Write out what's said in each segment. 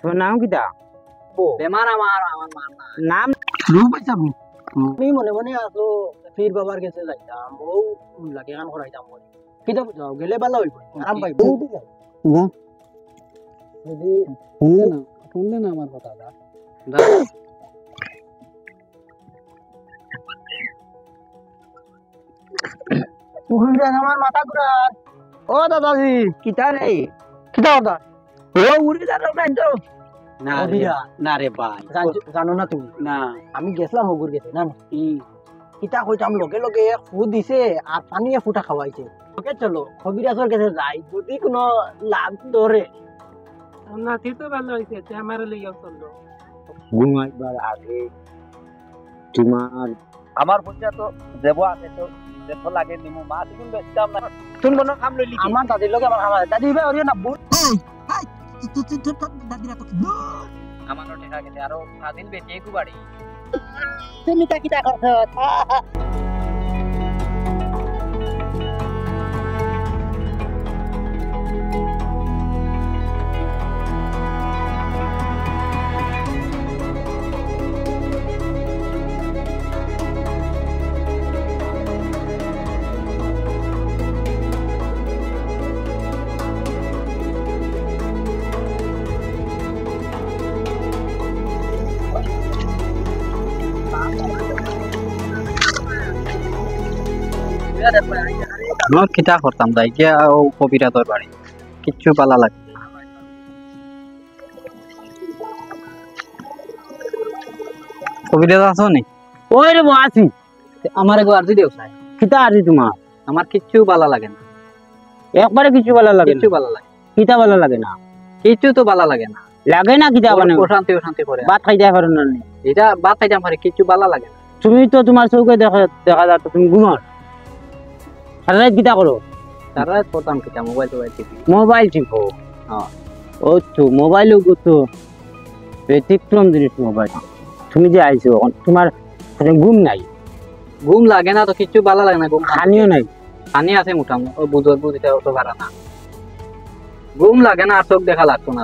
তোর নাম কিটা? বেমার আমার মান না নাম রূপ আছে আপনি? আমি মনে মনে আসলো পীর বাবার কাছে যাইতাম বউ লাগে গান করাইতাম বলে কিতা বুঝাও গেলে ভালো হইব আরাম পাইব না যদি শুনলে না আমার কথা আমার মাথা ঘুরান ও দাদাজি কিটা রে? কিতা কথা ও উড়ে যাও না তো। না রে, অভিরা। না রে ভাই। জানো না তুমি না আমি গেছিলাম হগুর গেছে না কিতা কইতাম লগে লগে ফুট দিছে আর পানি ফুটা খাওয়াইছে ওকে চলো কবিরাজের কাছে যাই যদি কোনো লাভ ধরে না তো ভালো হয়েছে আমার লইয়া চললো ঘুমাইবার আগে তোমার আমার পয়সা তো দেব আছে তো দেব লাগে নিমু মা দিন বেচতাম না তুমি কোনো কাম লইলি আমার দাদির লগে আমার খাওয়া দাদি ভাই ওরিও না বুট আমারও টাকা গেছে আরো স্বাধীন বেচে একটু বাড়ি তুমি তা কিতা করছো কিতা করতাম যাই গিয়া ও কবিরা তোর বাড়ি কিচ্ছু পালা লাগে কবিরা আছো নি ওই রে আছি। আমার একবার দিও দেও সাই কিতা আছি তোমার? আমার কিচ্ছু পালা লাগে না একবারে কিছু ভালো লাগে কিচ্ছু পালা লাগে কিতা ভালো লাগে না? কিচ্ছু তো পালা লাগে না লাগে না কিতা মানে অশান্তি অশান্তি করে ভাত খাইতে পারো না নি? এটা বাদ খাইতাম পারে কিচ্ছু পালা লাগে না তুমি তো তোমার চৌকে দেখা দেখা যাচ্ছে তুমি ঘুমাও সারা রাত কিতা করো? তারা করতাম কিতা মোবাইল টোবাইল টিপি মোবাইল টিপো। হ্যাঁ। ও তো মোবাইলও তো ব্যতিক্রম জিনিস মোবাইল। তুমি যে আইছো তোমার ঘুম নাই ঘুম লাগে না তো কিচ্ছু ভালো লাগে না ঘুম খানিও নাই পানি আছে মোটামুটি ও বুঝর বুঝিতে অত পারা না ঘুম লাগে না আর চোখ দেখা লাগতো না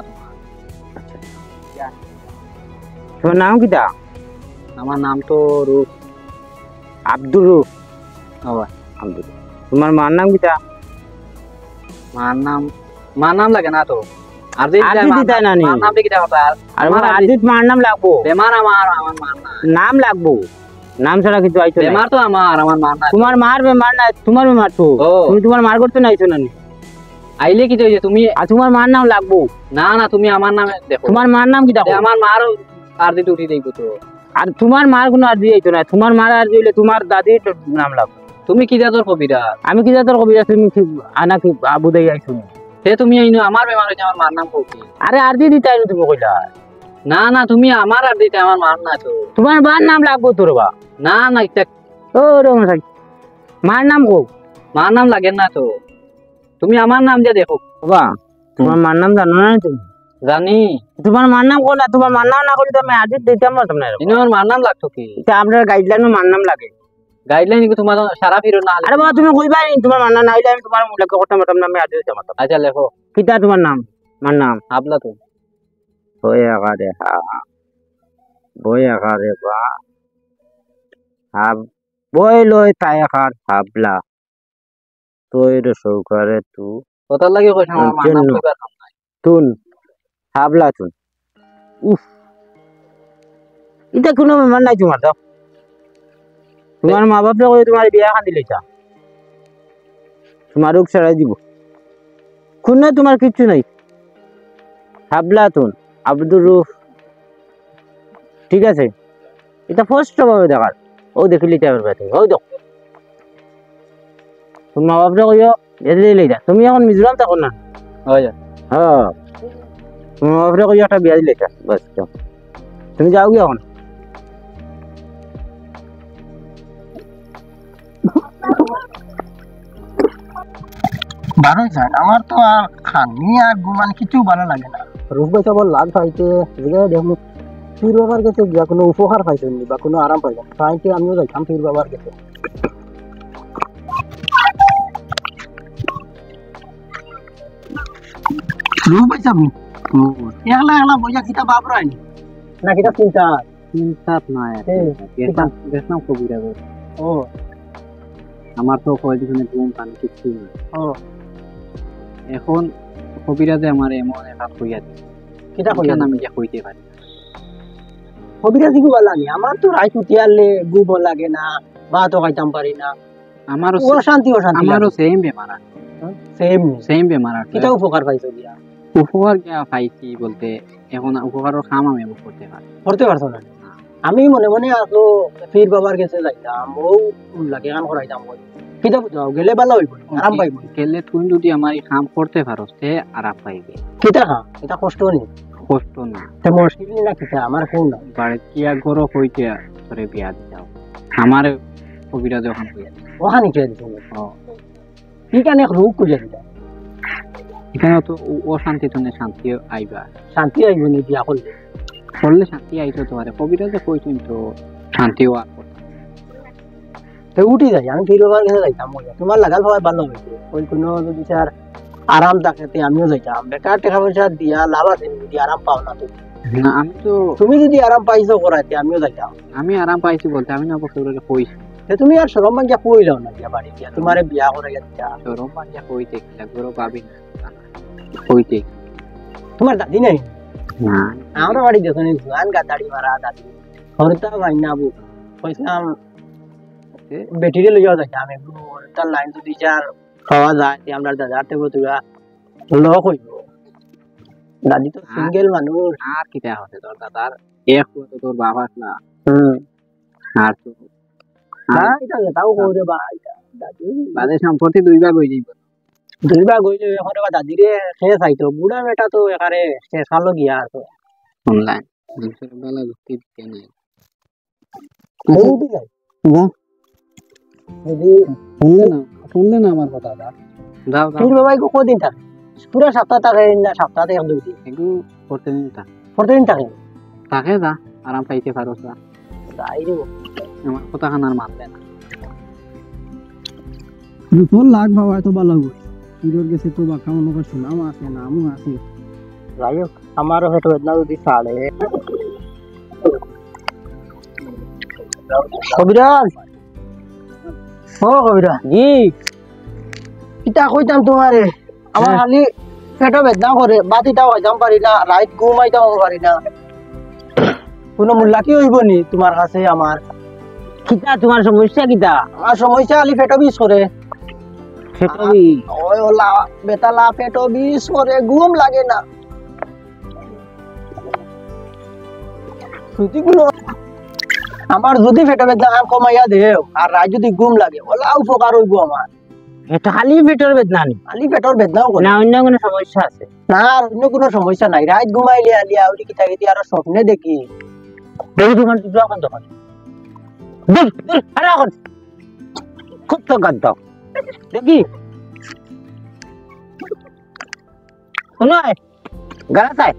তোমার নাম কিতা? আমার নাম তো রূপ আব্দুর রূপ। বাবা আব্দুর তোমার মার নাম কিতা? মার নাম লাগে না তো আর যে আরজি দিতা না নি? মার নাম দেখি কথা আর আমার আরজিত মার নাম লাগবো বেমার আমার মার না নাম লাগবো নাম ছাড়া কিছু আইছো না। বেমার তো আমার মার না তোমার মার বেমার না তোমার বেমার তো ও তুমি তোমার মার করতে না আইছো না নি? আইলে কি হইছে তুমি আর তোমার মার নাম লাগবো না না তুমি আমার নামে দেখো তোমার মার নাম কিতা? আমার মার আর দিতে উঠি দেই তো আর তোমার মার কোনো আরজি আইছো না তোমার মার আরজি হইলে তোমার দাদির নাম লাগবো। তুমি কি জাতর কবিরা আমি কি জাতর কবিরা তুমি আনা কি আবু দেই আইছো না? সে তুমি আইনো আমার বেমার হইছে আমার মার নাম কবি আরে আরজি দিতে আইনো তুমি কইলা না না তুমি আমার আর দিতে আমার মার না তো তোমার মার নাম লাগবো তোর বা না না এটা ও রমসাই মার নাম কো মার নাম লাগে না তো তুমি আমার নাম দিয়ে দেখো বাবা তোমার মার নাম জানো না তুমি? জানি তোমার মার নাম কোন তোমার মার নাম না করি তো আমি আরজি দিতাম পারতাম না। আমার মার নাম লাগতো কি এটা আপনার গাইডলাইনে মার নাম লাগে গাইডলাইন কি তোমার সারা ফিরো না আরে বাবা তুমি কইবা নি তোমার মার নাম না হইলে আমি তোমার মুখে করতাম পারতাম না আমি আরজি দিতাম পারতাম। আচ্ছা লেখো কিতা তোমার নাম? মার নাম হাবলা তো বই আকারে বই আকারে বা হাব বই লই তাই আকার হাবলা তৈর সৌকারে তু কত লাগে কইছ আমার মার নাম কইবা তুন হাবলা তুন উফ এটা কোনো ব্যাপার নাই তোমার দাও তোমার মা বাপরা কই তোমার বিয়া খান দিলেছা তোমার রোগ ছাড়াই দিব কোনো তোমার কিচ্ছু নাই হাবলা তুন আব্দুর রূপ ঠিক আছে এটা ফার্স্ট ভাবে দেখার ও দেখিলি চার ব্যাপারে ও দেখ তোমার মা বাপরা কইও এতে দিলেই যা তুমি এখন মিজোরাম থাকো না হয়ে যা হ্যাঁ তোমার মা বাপরা কইও একটা বিয়া দিলেছা বাস যাও তুমি যাও কি এখন ভালো স্যার আমার তো আর খানি আর ঘুমান কিছু ভালো লাগে না রূপ ভাই সবার লাভ পাইতে দেখুন পীর বাবার কাছে গিয়া কোনো উপহার পাইছেন বা কোনো আরাম পাইছেন তাইতে আমিও যাইতাম পীর বাবার কাছে রূপ ভাই আপনি একলা একলা বইয়া কিতা বাপ রাই না কিতা চিন্তা চিন্তা নাই এই, গেছিলাম কবিরাজে ও আমার তো কয়েকদিনে ঘুম পানি কিছু না ও এখন কবিরাজে আমার এমন একটা কইয়া দিচ্ছে কিতা কইয়া কেন আমি যা কইতে পারি না। কবিরাজি গু লাগে আমার তো রাইত উঠিয়ালে গুব লাগে না ভাতও খাইতাম পারি না আমারও অশান্তি অশান্তি আমারও সেম বেমার আছে সেম সেম বেমার আছে কিতা উপকার পাইছো দিয়া উপকার কি পাইছি বলতে এখন উপকারের কাম আমি এখন করতে পারি করতে পারছো না আমি মনে মনে আসলো পীর বাবার কাছে যাইতাম ও লাগে গান করাইতাম বই কিতা বুঝাও গেলে ভালো হইব আরাম পাইব গেলে তুই যদি আমার এই কাম করতে পারো সে আরাম পাইবে কিতা খা এটা কষ্ট নেই কষ্ট না তে মুশকিল না কিতা আমার কোন না বাড়িতে কি আর গরো হইতে করে বিয়া দিতাও আমার কবিরা যখন হইয়া ওখানে কে দিছো কি কানে রূপ কুজে দিতা এখানে তো অশান্তি তো শান্তি আইবা শান্তি আইব নি বিয়া করলে করলে শান্তি আইতো তো আরে কবিরা যে কইছেন তো শান্তিও আর তে উঠি যাই আমি পীর বাবার কাছে যাইতাম বলে তোমার লাগাল ভাই ভালো হইছে ওই কোনো যদি স্যার আরাম থাকতে আমিও যাইতাম বেকার টাকা পয়সা দিয়া লাভ আছে যদি আরাম পাও না তুমি না আমি তো তুমি যদি আরাম পাইছো করাইতে আমিও যাইতাম আমি আরাম পাইছি বলতে আমি না বছরে কইছি তে তুমি আর শরম বাঙ্গিয়া কইলাও না দিয়া বাড়ি দিয়া তোমারে বিয়া করে গেছা শরম বানিয়া কইতে কিলা গরো পাবি না কইতে তোমার দাদি নাই না আমরা বাড়ি দেখো নি জুয়ান গাদাড়ি মারা দাদি হরতা ভাই না বু কইছিলাম বেটিরে লইয়া যাইতাম একটু তার লাইন যদি চার খাওয়া যায় তে আমরা দাদার থেকে তুইয়া ল কইব দাদি তো সিঙ্গেল মানুষ আর কিটা হতে তোর দাদার এক তো তোর বাবা না আর তো না এটা তাও কইরে বা দাদি বাদে সম্পত্তি দুই ভাগ হই যাইব দুইবার গইলে এখন এবার দাদিরে শেষ আইতো বুড়া বেটা তো এখানে শেষ হলো গিয়া আর তো অনলাইন মানুষের বেলা যুক্তি দিতে নাই বউটি যাই যদি শুনলে না আমার কথা দাও দাও পীর বাবাই কো কদিন থাকে পুরা সপ্তাহ থাকে না সপ্তাহে এক দুই দিন একটু করতে নিন তা প্রতিদিন থাকে তাকে যা আরাম পাইতে পারো যা যাই রে আমার কথা খানার মানবে না তোর লাগ বাবা তো ভালো লাগবে পীরের কাছে তো বাকা মনে করে শুনাম আছে নামও আছে যাই হোক আমারও হেঁটে বেদনা যদি ছাড়ে কবিরাজ ও কবিরাজ জি কিতা কইতাম তোমারে আমার খালি পেটে বেদনা করে বাতিটাও খাইতাম পারি না রাত ঘুমাইতাম পারি না কোনো মূল্য কি হইব নি তোমার কাছে আমার কিতা তোমার সমস্যা কিতা আমার সমস্যা খালি পেটো বিষ করে সেটাই ওই ওলা বেতালা পেটো বিষ করে ঘুম লাগে না ছুটিগুলো আমার যদি পেটো বেদনা কমাইয়া দেও আর রাত যদি ঘুম লাগে ওলা উপকার হইব আমার এটা খালি পেটের বেদনা নেই খালি পেটের বেদনাও করে না অন্য কোনো সমস্যা আছে না আর অন্য কোনো সমস্যা নাই রাত ঘুমাইলে আলিয়া ওই কিতা কিতা আর স্বপ্নে দেখি দেখি তোমার কিছু এখন তখন আরে এখন খুব তো গাদ্দ দেখি শোনো গালা চাই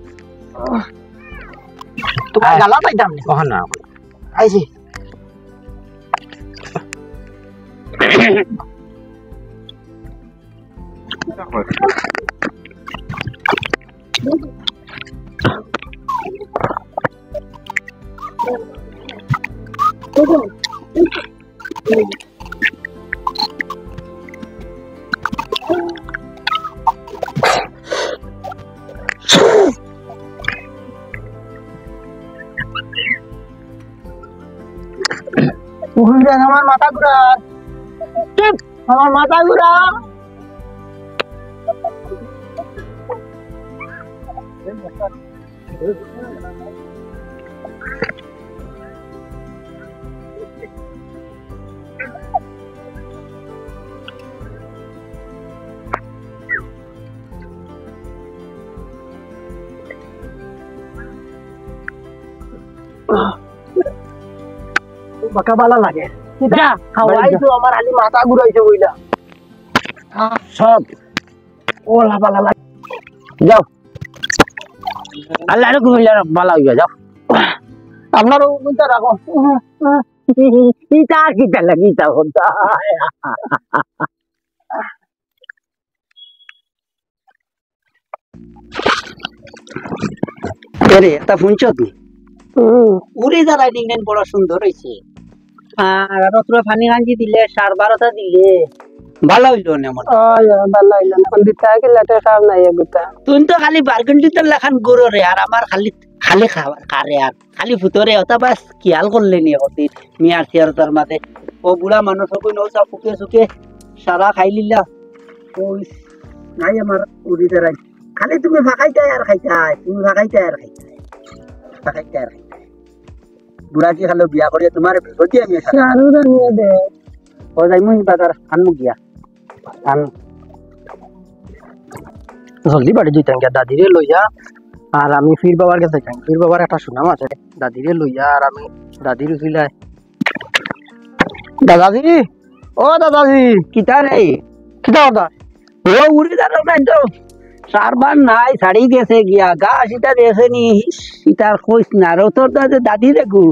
তোমার গালা পাইতাম না কখন না আইছি আমার মাথা ঘুরা আমার মাথা ঘুরা বাঁকা বালা লাগে যা খাওয়াইছো আমার খালি মাথা ঘুরাইছে বইলা সব ওলা বালা লাগে যাও আল্লাহ রকম ভালো হইয়া যাও আপনারও চিন্তা রাখো কিতা কিতা লাগিতা হতা আরে এটা শুনছত নি উড়ে যা রাইডিং লাইন বড় সুন্দর হয়েছে আর তোরা পানি গাঞ্জি দিলে 12:30 দিলে ভালো হইলো না মনে ভালো হইলো না দিতে আগে লেটে খাব নাই এগুতা তুই তো খালি বারগন্ডি তো লেখান গরো রে আর আমার খালি খালি খাবার কারে আর খালি ফুতরে ওটা বাস খেয়াল করলে নি অতীত মিয়ার চেয়ার তার মাঝে ও বুড়া মানুষ কই নৌসা ফুকে সুকে সারা খাই লিলা ওই নাই আমার উড়িতে রাই খালি তুমি ফাঁকাইতে আর খাইতাই তুমি ফাঁকাইতে আর খাইতাই ফাঁকাইতে আর খাইতাই বুড়া কি খালো বিয়া করিয়া তোমার বিপত্তি আমি আরো নিয়ে দে ও যাই মুই বাজার আনমু গিয়া আন জলদি বাড়ি যাইতাম গিয়া দাদিরে লইয়া আর আমি ফির বাবার কাছে যাই ফির বাবার একটা সুনাম আছে দাদিরে লইয়া আর আমি দাদির উচিলায় দাদাজি ও দাদাজি কিতা রে কিতা কথা ও উড়ে যাও না তো সারবার নাই ছাড়ি গেছে গিয়া গা সিটা দেছে নি সিটার কইস না আর তোর তো দাদি দেখু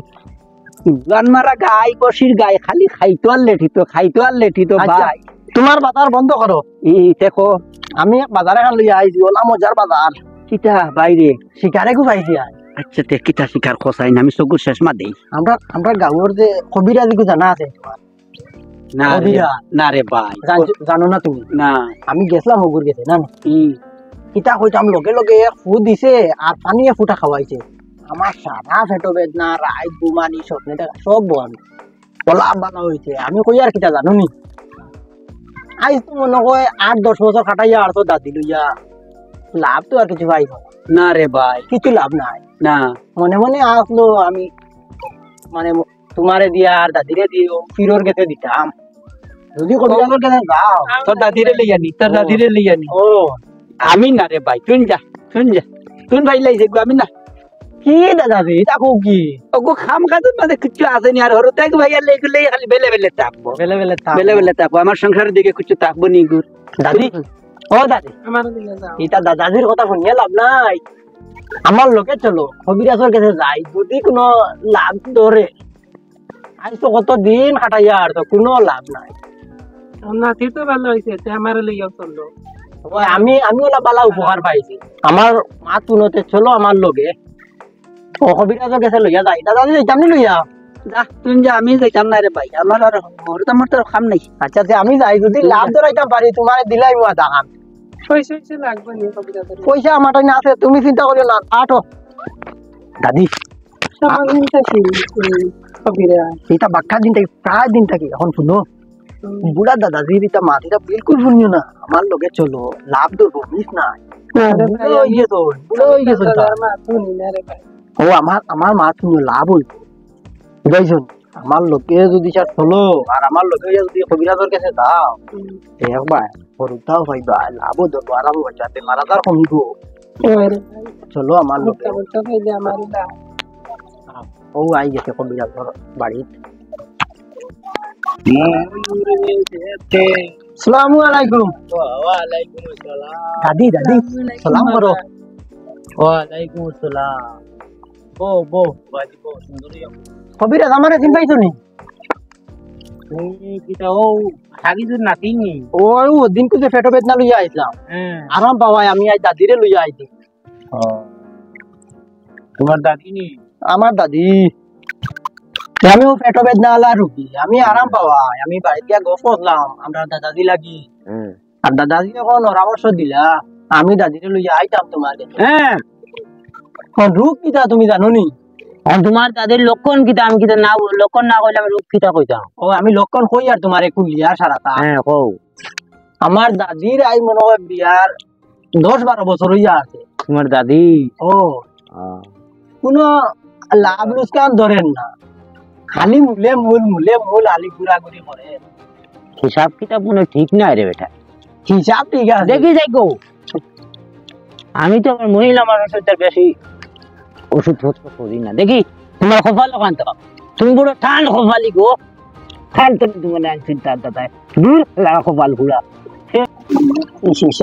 গান মারা গাই বসির গায়ে খালি খাইতো আর লেঠি তো আচ্ছা, ভাই তোমার বাজার বন্ধ করো ই দেখো আমি বাজারে খান লইয়া আইছি ওলা মজার বাজার কিতা বাইরে শিকারে গুছাইছি আজ আচ্ছা তে কিতা শিকার খসাই না আমি চকুর শেষ মা দেই আমরা গাঁৱৰ যে কবিরাজি কো জানা আছে না রে কবিরা। না রে ভাই জানো না তুমি না আমি গেছিলাম হগুর গেছে না ই কিতা কইতাম লগে লগে ফু দিছে আর পানি ফুটা খাওয়াইছে আমার সারা পেটো বেদনা রাইত বুমানি স্বপ্নে দেখা সব বন্ধ বলা বানা হয়েছে আমি কই আর কিতা জানো নি আইস তো মনে হয় 8-10 বছর কাটাইয়া আর তো দাদি লইয়া লাভ তো আর কিছু পাইব না রে ভাই কিছু লাভ নাই না মনে মনে আসলো আমি মানে তোমারে দিয়া আর দাদিরে দিও ফিরোর গেতে দিতাম যদি কবিরাজের কাছে যাও তোর দাদিরে লইয়া নি তোর দাদিরে লইয়া নি ও আমি না রে ভাই তুই যা তুই ভাই লাইছে গো আমি না কি দাদাজি তাকো কি ওগো খাম খাদুর মাঝে কিছু আসেনি আর হরতে এক ভাইয়া লেগে খালি বেলে থাকবো বেলে বেলে থাক বেলে থাকবো আমার সংসারের দিকে কিছু থাকবো নি গুর দাদি ও দাদি আমার দিকে যাও এটা দাদাজির কথা শুনিয়ে লাভ নাই আমার লোকে চলো কবিরাজের কাছে যাই যদি কোনো লাভ ধরে আজ তো কত দিন কাটাইয়া আর তো কোনো লাভ নাই নাতি তো ভালো হয়েছে আমার লইয়া চললো ওই আমি ওলা বালা উপহার পাইছি আমার মা তুনতে চলো আমার লগে ও কবিরাজের কাছে লইয়া যাই দাদাজি যাইতাম নি লইয়া যা তুই যা আমি যাইতাম না রে ভাই আমার আর আমার তো খাম নাই আচ্ছা তে আমি যাই যদি লাভ ধরাইতাম পারি তোমার দিলাই মই দাম পয়সা লাগবে নি কবিরাজের পয়সা আমার টাইম আছে তুমি চিন্তা করিও না আটো দাদি সবার নিতে কি কবিরাজ এটা বাক্কা দিন থাকি প্রায় দিন থাকি এখন শুনো বুড়া দাদাজি এটা মাটিটা বিলকুল শুনিও না আমার লগে চলো লাভ ধরবো বুঝিস না বুড়ো হয়ে গেছো বুড়ো হয়ে গেছো তা। মা শুনি না রে ভাই ও আমার মা শুনে লাভ হইব বুঝাইছুন আমার লোকে যদি চার চলো আর আমার লোকে যদি কবিরাজের কাছে দাও একবার সরুতাও পাইবা লাভও ধরবো আরাম যাতে মারাদার কমিব ওরে ভাই চলো আমার লোকে বলতে পাইলে আমার লাভ ও আই গেছে কবিরাজের বাড়িত সালামু আলাইকুম ওয়ালাইকুম আসসালাম দাদি সালাম করো ওয়ালাইকুম আসসালাম বো বাজি বো সুন্দরী কবিরাজ আমারে চিন পাইছো নি কিটা ও সাগিজুর নাতি নি ওই ও দিন কুছে পেটো বেদনা লইয়া আইছিলাম হ্যাঁ আরাম পাওয়াই আমি আজ দাদিরে লইয়া আইছি তোমার দাদি নি আমার দাদি আমিও পেটো বেদনা আলা রুগী আমি আরাম পাওয়াই আমি বাড়িতে গিয়া গপ করলাম আমরা দাদাজি লাগি আর দাদাজি এখন পরামর্শ দিলা আমি দাদিরে লইয়া আইতাম তোমার কাছে হ্যাঁ রূপ কিটা তুমি জানো নি আর তোমার দাদির লক্ষণ কিটা আমি কিটা না লক্ষণ না কইলে আমি রূপ কিটা কইতাম ও আমি লক্ষণ কই আর তোমারে কুলিয়া সারাতা হ্যাঁ কও আমার দাদির আই মনে হয় বিয়ার 10-12 বছর হইয়া আছে তোমার দাদি ও কোনো লাভ লুস্কান ধরেন না খালি মূলে মূল আলি গুড়াগুড়ি করে হিসাব কিতাব মনে হয় ঠিক নাই রে বেটা হিসাব ঠিক আছে দেখি যাই গো আমি তো আমার মহিলা মানুষের তার বেশি ওষুধ ফসল করি না দেখি তোমার কপাল ওখান থেকে তুমি বড় ঠান কপালি গো ঠান তুমি তোমার চিন্তা দাদা দূর লাগা কপাল ঘুরা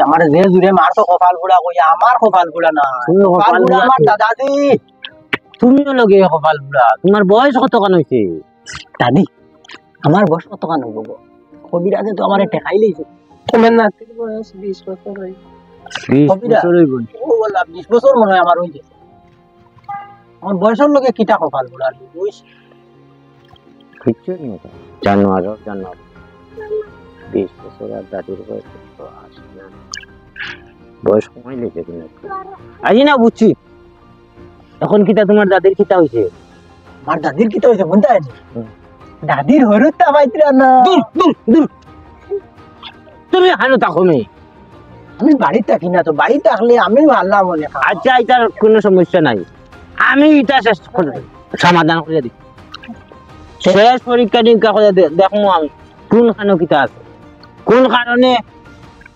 আমার যে জুড়ে মার তো কপাল গুড়া কই আমার কপাল গুড়া না তুমি কপাল কপাল গুড়া গুড়া আমার দাদাজি তুমিও লগে কপাল ঘুরা তোমার বয়স কত কান হয়েছে দাদি আমার বয়স কত কান হইব গো কবিরাজে তো আমারে টেকাই লইছে তোমার নাতির বয়স 20 বছর হয়েছে 20 কবিরা। বছর হইব। ও বললাম 20 বছর মনে হয় আমার হয়ে গেছে আমার বয়সের লোকে কিটা কপাল বুড়া বুঝ কিচ্ছু নেই ওটা। জানোয়ার 20 বছর আর দাদির বয়স তো আসে না। বয়স কমাই লেগে কিনা আজি না বুঝছি। এখন কিটা তোমার দাদির কিটা হইছে? আমার দাদির কিটা হয়েছে মনটা আছে হুম। দাদির হরুতা পাইতরা না দূর দূর দূর, তুমি হানো থাকো মেয়ে। আমি বাড়িতে থাকি না তো বাড়িতে থাকলে আমি ভাল্লা মনে খাই। আচ্ছা এটার কোনো সমস্যা নাই, আমি এটা শেষ করে সমাধান করে দিই। শেষ পরীক্ষা নিরীক্ষা করে দেখবো আমি কোন খানো কিতা আছে, কোন কারণে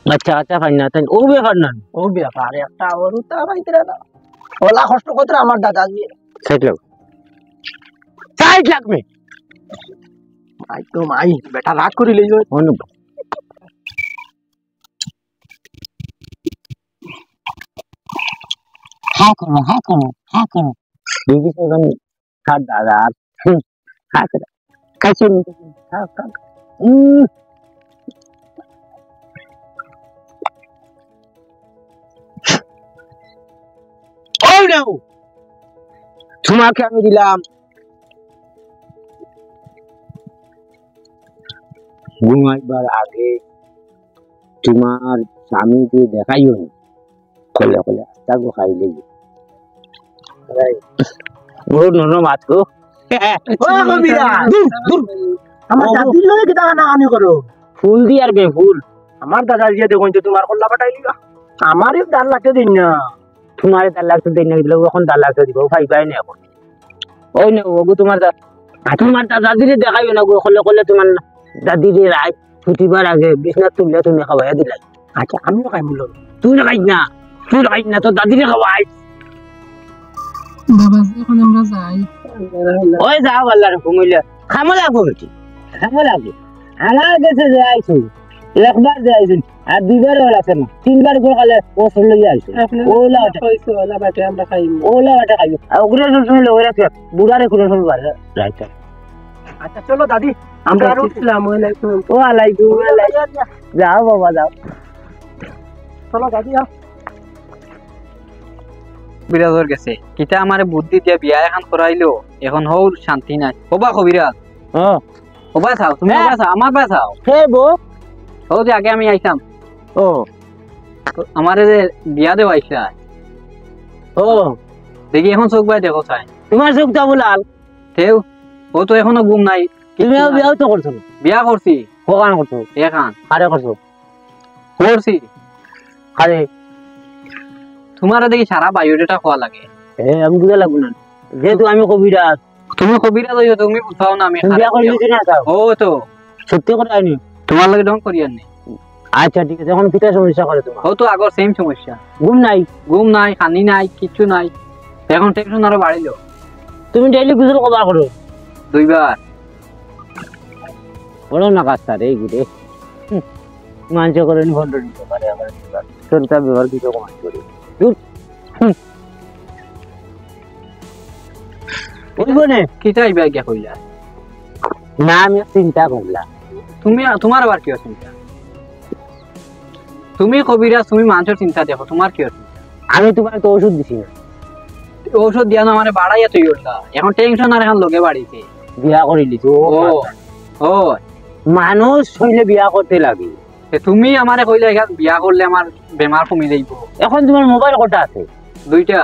বাচ্চা কাচ্চা পাই না, তাই ও ব্যাপার না। ও ব্যাপার একটা হরুতা পাইতরা না ওলা কষ্ট করতে আমার দাদা দিয়ে 60 লাখ 60 লাখ মে মাই তো মাই বেটা রাগ করি লই অনুভব হ্যাঁ করো দেখি সেখান খাট দাদা আর হ্যাঁ করে কাছে হ্যাঁ তোমাকে আমি দিলাম ঘুমাইবার আগে তোমার স্বামীকে দেখাইও না, কলে কলে আস্তাগো খাইলে বড় নরম আছো। ও কবিরা আমার দাদির লগে কিটা না আনি করো ফুল দি আর বে ফুল আমার দাদা দিয়ে দেখুন তো তোমার কল্লা পাঠাইলিবা আমারই দান লাগতে দিন না তোমার তার লাগতে দেই না দিলে এখন তার লাগতে দিব ভাই পাই না এখন ওই না ওগো তোমার দাদিরে দেখাইও না গো, কলে কলে তোমার দাদিরে রাত ছুটিবার আগে বিছনা তুললে তুমি খাওয়াই দিলাই। আচ্ছা আমিও খাই মূল্য তুই খাইস না তো দাদিরে খাওয়াই। বাবাজি এখন আমরা যাই। ওই যাও আল্লাহর হুকুম হইলে খামো লাগবো বেটি, খামো লাগবে। আমার কাছে যে আইছো একবার যে আইছো আর দুইবার লাগছে না, 3বার করে খালে ও চলে আইছো ওলা হইছে ওলা বাটে আমরা খাইম। ওলা বাটা খাইও আর ওগুলো সব সময় লগে রাখো বুড়ারে কোনো সময় পারে রাইট। আচ্ছা চলো দাদি আমরা আর আসসালামু আলাইকুম। ওয়ালাইকুম যাও বাবা যাও। চলো দাদি বিরাজর গেছে কিতা আমারে বুদ্ধি দিয়া বিয়া এখন করাইলো, এখন হও শান্তি নাই। হবা কবিরাজ হ্যাঁ হবা চাও, তুমি হ্যাঁ। হবা চাও, আমার বা চাও। হে বো হও যে আগে আমি আইতাম, ও আমারে যে বিয়া দেওয়া আইসা ও দেখি এখন চোখ বাই দেখো চাই তোমার চোখটা বুলাল, তেও ও তো এখনো ঘুম নাই। তুমিও বিয়াও তো করছো না, বিয়া করছি কখন করছো? এখন আরে করছো করছি। আরে তোমারে দেখি সারা বায়োডাটা খোয়া লাগে। আমি বুঝা লাগবো না, যেহেতু আমি কবিরাজ। তুমি কবিরাজ হইছো, তুমি বুঝাও না আমি তুমি বিয়া করে দিয়েছি না তাও ও তো সত্যি করে আইনি। তোমার লাগে ডং করিয়ার নেই। আচ্ছা ঠিক আছে, এখন কিটা সমস্যা করে তোমার? ও তো আগর সেম সমস্যা, ঘুম নাই, ঘুম নাই, খানি নাই, কিচ্ছু নাই। এখন টেনশন আরো বাড়িল। তুমি ডেইলি গোসল কবার করো? 2বার। বলো না কাজটা রে গুড়ে মানছে করেন ঘন্টা দিতে পারে আমার সরকার ব্যবহার কিছু কমাই করি বলবনে কি চাইবে গিয়া কইলা? না আমি চিন্তা করলাম তুমি তোমার আবার কি চিন্তা? তুমি কবিরাজ, তুমি মানুষের চিন্তা দেখো, তোমার কি চিন্তা? আমি তোমার তো ওষুধ দিছি না, ঔষধ দিয়া না মানে বাড়াইয়া তুই ওটা এখন টেনশন আর এখন লোকে বাড়িছে। বিয়া করিলি তো ও ও মানুষ হইলে বিয়া করতে লাগে। তুমি আমারে কইলে এখন বিয়া করলে আমার বেমার কমে যাইব। এখন তোমার মোবাইল কটা আছে? 2টা।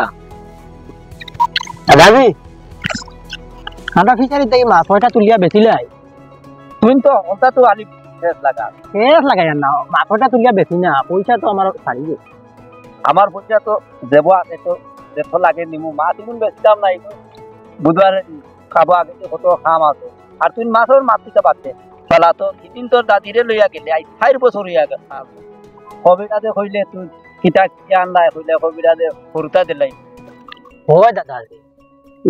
দাবি আমরা ফিচারি থেকে মাছ ছয়টা তুলিয়া বেচিলাই তুই তো ওটা তো আলি শেষ লাগা শেষ লাগাই না মাছ ছয়টা তুলিয়া বেচি না পয়সা তো আমার ছাড়ি দে আমার পয়সা তো দেব আছে তো দেখো লাগে নিমু মাছ ইমন বেচতাম না ইমন বুধবার খাবো আগে তো কত খাম আছে আর তুই মাছের মাছ দিতে পারতে ফলা তো ইদিন তোর দাদিরে লইয়া গেলে আই 4 বছর হইয়া গেল কবিরাজে কইলে তুই কিতা কি আনলাই কইলে কবিরাজে ফরুতা দিলাই। ও দাদা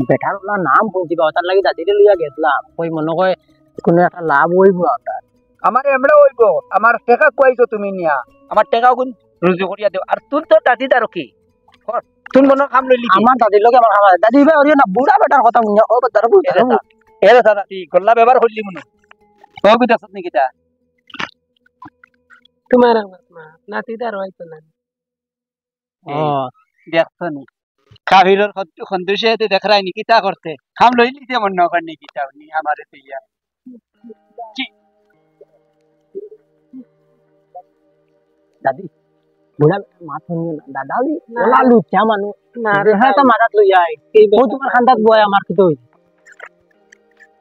বেটার ওলা নাম শুনছি বা তার লাগি দাদিরে লইয়া গেছিলাম ওই মনে হয় কোনো একটা লাভ হইব আপনার আমার এমড়ে হইব আমার টাকা কইছো তুমি নিয়া আমার টাকা কোন রুজু করিয়া দেও আর তুই তো দাদি দারো কি তুই মনে কাম লইলি আমার দাদির লগে আমার খাওয়া দাদি ভাই ওরিয়া না বুড়া বেটার কথা মুই ও দাদা এরে সারা তুই গল্লা ব্যবহার করলি মনে তো বিদাস নাকি তা তোমার নাতিদার হইতো না। দেখছো নি কাহিরর সন্দোষে দেখরাই নি কিতা করতে হাম লইলি যে মন নকর নি কিতা নি আমারে তুইয়া দাদি বুড়া মাছ নিয়ে না দাদি ওলা লুচ্চা মানুষ হ্যাঁ তো মাথাত লই যায় ও তোমার খান্দাত বয় আমার কি হইছে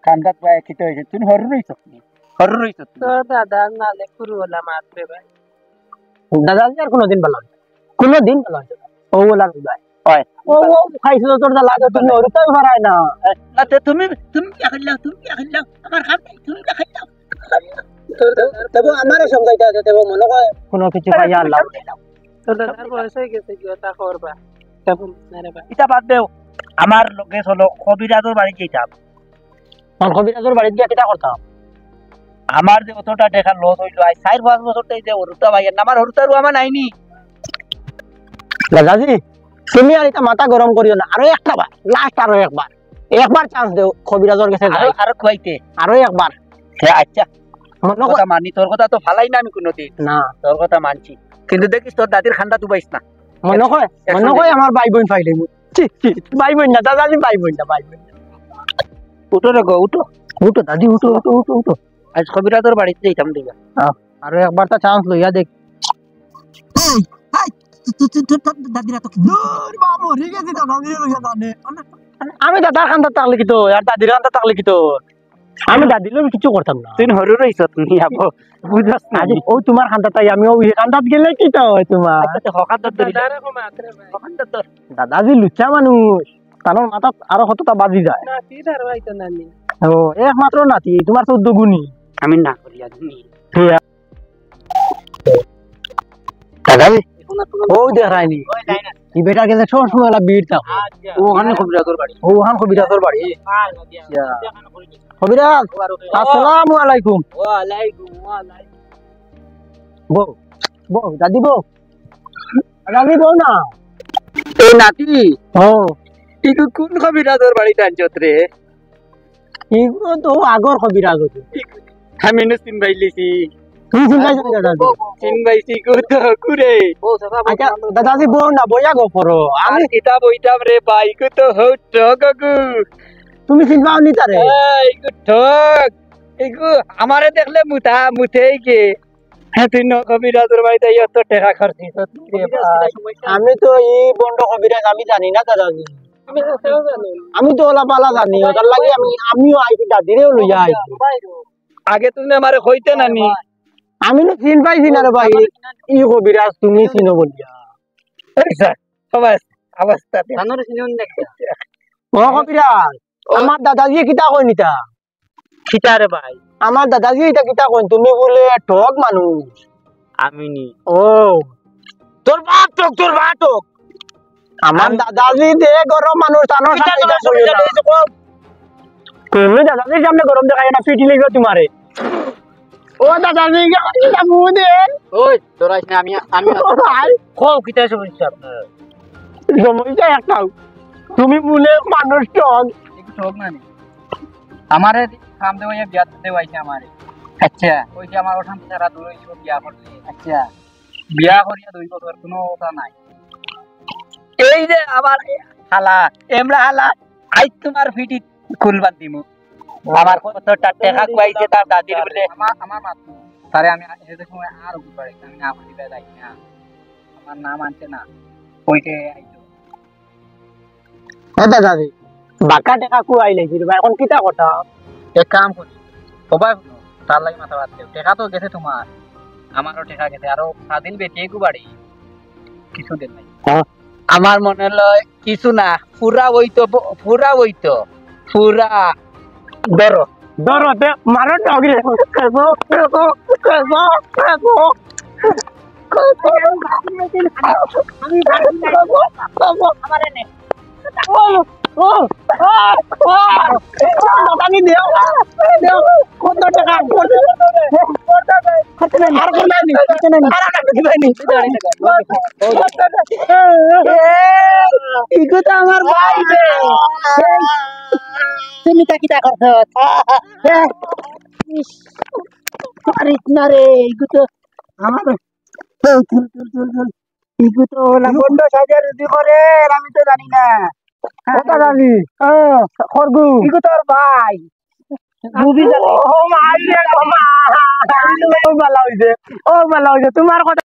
কান্দাত পায় কিতা হইছে তুই হরু রইছ তো দাদা নালে কুরুলা মারবে ভাই দাদা আর কোনোদিন ভালো হয় কোনোদিন ভালো হয় ও ওলা লুই যায় হয় ও খাইছিল তোর দা লাগে তুমি ওরটাই ভরায় না আতে তুমি কি খাইলাও আমার খাম নাই তুমি কি খাইলাও তবে আমারে সমঝাইতে আছে তবে মনে হয় কোনো কিছু পাইয়া আল্লাহ তো দাদার বয়স হয়ে গেছে কি তা করবা কেমন না ভাই ইটা বাদ দেও আমার লগে চলো কবিরাজর বাড়ি যেতাম কোন কবিরাজের বাড়ি গিয়া কিটা করতাম আমার যে অতটা টাকা লস হইলো আই 4-5 বছরটাই যে হরুতা ভাইয়ের আমার হরুতারু আমার নাইনি দাদাজি তুমি আর এটা মাথা গরম করিও না আরো একটা বার লাস্ট আরো একবার চান্স দেও কবিরাজর কাছে যাই আরো খুয়াইতে আরো একবার আচ্ছা মনে কথা মানি তোর কথা তো ফালাই না আমি কোনোদিন না তোর কথা মানছি কিন্তু দেখিস তোর দাদির খান্ডা তুবাইস না মনে হয় আমার ভাই বোন ফাইলে ভাই বোন না দাদাজি ভাই বোন উঠো রে গো উঠো উঠো দাদি উঠো আজ কবিরাজর বাড়িতে যাইতাম দিবা আরো একবার তো চান্স লইয়া দেখ দাদিরা তো দূর বা মরে গেছে দাদিরা লইয়া জানে আমি দাদার খান্দার থাকলে কি তো আর দাদির খান্দার থাকলে কি তো আমি দাদির লই কিছু করতাম না তুই হরু রইছ তুমি আবো বুঝাস না আজ ও তোমার খান্দাত তাই আমি ওই খান্দাত গেলে কি তো হয় তোমার আচ্ছা হকাত ধরি দাদার কো মাত্রে ভাই হকাত ধর দাদাজি লুচ্চা মানুষ তার মাথাত আরো কতটা বাজি যায় না কি দার ভাই তো নানি ও একমাত্র নাতি তোমার 14 গুণী আমি না করি আদমি দাদাজি ও দেখায়নি ওই যাই না কি বেটার গেছে সব সময় ভিড় থাক আচ্ছা ওখানে কবিরাজর বাড়ি ওখান কবিরাজর বাড়ি কবিরাজ আসসালামু আলাইকুম ওয়ালাইকুম বউ দাদি বউ না এই নাতি ও ইকু কোন কবিরাজর বাড়ি টানছত রে এগুলো তো আগর কবিরাজ হতো আমি নে চিনবাইলিছি তুমি চিন্তা করি দাদাজি চিনবাইছি কো তো কুরে আচ্ছা দাদাজি বউ না বইয়া গো পড়ো আমি কিতাব হইতাম রে ভাই কো তো হউট গগু তুমি চিনবাও নি তারে ইকু ঠক ইকু আমারে দেখলে মুথেই কে হ্যাঁ তুই ন কবিরাজর বাড়িতে এত টাকা খরচিস রে ভাই আমি তো এই বন্ড কবিরাজ আমি জানি না দাদাজি আমি সেও জানি আমি তো ওলা পালা জানি ওটার লাগে আমিও আইছি দাদিরেও লইয়া আইছি আগে তুমি আমারে কইতে নানি আমি তো চিন পাইছি না রে ভাই ই কবিরাজ তুমি চিনো বলিয়া অবস্থা জানোর সিজন দেখতে ও কবিরাজ আমার দাদাজি কিতা কই নিতা খিতা রে ভাই আমার দাদাজি এটা কিতা কই তুমি বলে ঠক মানুষ আমি নি ও তোর বাপ ঠক আমার দাদাজি দে গরম মানুষ জানো তুমি দাদাজির সামনে গরম দেখাই না পিটি লিখবে তোমারে ও দাদাজি এটা মুদে ওই তোরাইস না আমি ভাই কও কিতা সমস্যা আপনার সমস্যা একটাও তুমি বলে মানুষ ঠক একটু ঠক না নি আমারে কাম দেওয়া বিয়া দেওয়াইছে আমারে আচ্ছা ওই যে আমার ওখান থেকে রাত হইছে বিয়া করতে আচ্ছা বিয়া করিয়া 2 বছর কোনো কথা নাই এই যে আমার হালা এমরা হালা আই তোমার ফিটি খুলবার দিমু আমার কত টাকা কইছে তার দাদির বলে আমার মাত তারে আমি এর সময় আর উঠে পারি আমি না কইতে যাই না আমার নাম আনছে না কইতে আইতো দাদাজি বাকা টাকা কো আইলে কি এখন কিতা কথা এক কাম করি সবাই তার লাগি মাথা বাদ দেও টাকা তো গেছে তোমার আমারও টাকা গেছে আরো স্বাধীন বেঁচে গু বাড়ি কিছু দেন নাই আমার মনে লয় কিছু না পুরা হইতো পুরা ধরো দরতে মারো ডগরে কেসো আমারে নে আমি দেও কত টাকা আর কোন নাই ইগো তো আমার ভাই রে তুমি তা কিটা করছ পারিস না রে ইগো তো আমার চল ইগু তো না বন্ধ সাজে রুটি করে আমি তো জানি না কথা জানি খরগু ইগু তোর ভাই বুবি জানি ও ভালো হইছে তোমার কথা